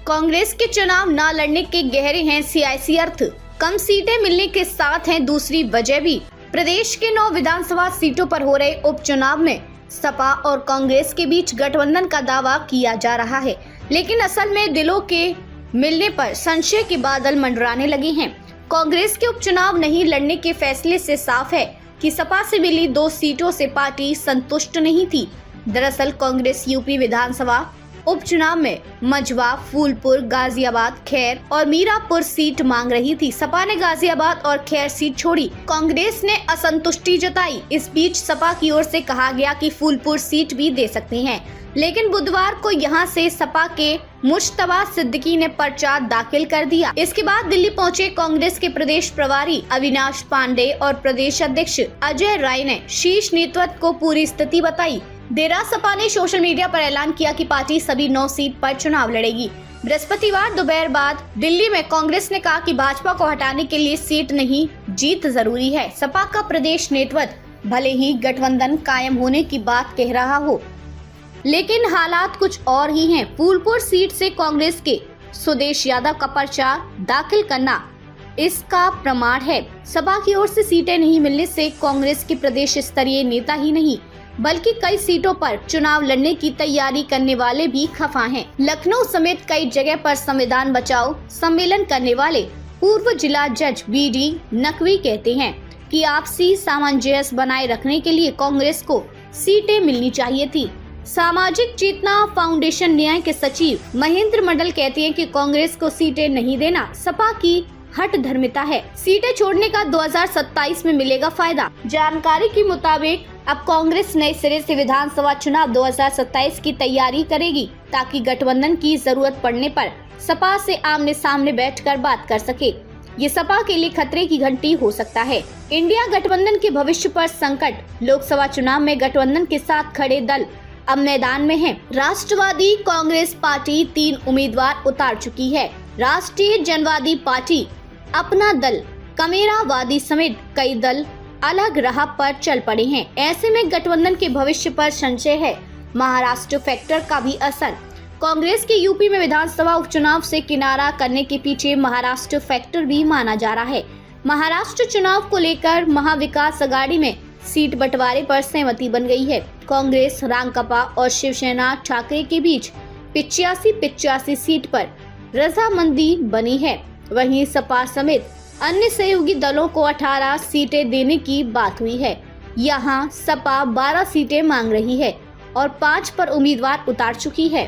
कांग्रेस के चुनाव न लड़ने के गहरे हैं सियासी अर्थ। कम सीटें मिलने के साथ हैं दूसरी वजह भी। प्रदेश के 9 विधानसभा सीटों पर हो रहे उपचुनाव में सपा और कांग्रेस के बीच गठबंधन का दावा किया जा रहा है, लेकिन असल में दिलों के मिलने पर संशय के बादल मंडराने लगे हैं। कांग्रेस के उपचुनाव नहीं लड़ने के फैसले से साफ है कि सपा से मिली 2 सीटों से पार्टी संतुष्ट नहीं थी। दरअसल कांग्रेस यूपी विधानसभा उपचुनाव में मझवा, फूलपुर, गाजियाबाद, खैर और मीरापुर सीट मांग रही थी। सपा ने गाजियाबाद और खैर सीट छोड़ी। कांग्रेस ने असंतुष्टि जताई। इस बीच सपा की ओर से कहा गया कि फूलपुर सीट भी दे सकते हैं, लेकिन बुधवार को यहां से सपा के मुश्तबा सिद्दीकी ने पर्चा दाखिल कर दिया। इसके बाद दिल्ली पहुंचे कांग्रेस के प्रदेश प्रभारी अविनाश पांडे और प्रदेश अध्यक्ष अजय राय ने शीर्ष नेतृत्व को पूरी स्थिति बताई। देर रात सपा ने सोशल मीडिया पर ऐलान किया कि पार्टी सभी 9 सीट पर चुनाव लड़ेगी। बृहस्पतिवार दोपहर बाद दिल्ली में कांग्रेस ने कहा कि भाजपा को हटाने के लिए सीट नहीं, जीत जरूरी है। सपा का प्रदेश नेतृत्व भले ही गठबंधन कायम होने की बात कह रहा हो, लेकिन हालात कुछ और ही हैं। फूलपुर सीट से कांग्रेस के सुदेश यादव का पर्चा दाखिल करना इसका प्रमाण है। सपा की ओर से सीटें नहीं मिलने से कांग्रेस के प्रदेश स्तरीय नेता ही नहीं, बल्कि कई सीटों पर चुनाव लड़ने की तैयारी करने वाले भी खफा हैं। लखनऊ समेत कई जगह पर संविधान बचाओ सम्मेलन करने वाले पूर्व जिला जज BD नकवी कहते हैं कि आपसी सामंजस्य बनाए रखने के लिए कांग्रेस को सीटें मिलनी चाहिए थी। सामाजिक चेतना फाउंडेशन न्याय के सचिव महेंद्र मंडल कहते हैं कि कांग्रेस को सीटें नहीं देना सपा की हट धर्मिता है। सीटें छोड़ने का 2027 में मिलेगा फायदा। जानकारी के मुताबिक अब कांग्रेस नए सिरे से विधानसभा चुनाव 2027 की तैयारी करेगी, ताकि गठबंधन की जरूरत पड़ने पर सपा से आमने सामने बैठकर बात कर सके। ये सपा के लिए खतरे की घंटी हो सकता है। इंडिया गठबंधन के भविष्य पर संकट। लोकसभा चुनाव में गठबंधन के साथ खड़े दल अब मैदान में हैं। राष्ट्रवादी कांग्रेस पार्टी 3 उम्मीदवार उतार चुकी है। राष्ट्रीय जनवादी पार्टी, अपना दल, कमेरावादी समेत कई दल अलग राह पर चल पड़े हैं। ऐसे में गठबंधन के भविष्य पर संशय है। महाराष्ट्र फैक्टर का भी असर। कांग्रेस के यूपी में विधानसभा उपचुनाव से किनारा करने के पीछे महाराष्ट्र फैक्टर भी माना जा रहा है। महाराष्ट्र चुनाव को लेकर महाविकास अघाड़ी में सीट बंटवारे पर सहमति बन गई है। कांग्रेस, रांगकपा और शिवसेना ठाकरे के बीच 85 सीट पर रजामंदी बनी है। वहीं सपा समेत अन्य सहयोगी दलों को 18 सीटें देने की बात हुई है। यहाँ सपा 12 सीटें मांग रही है और 5 पर उम्मीदवार उतार चुकी है।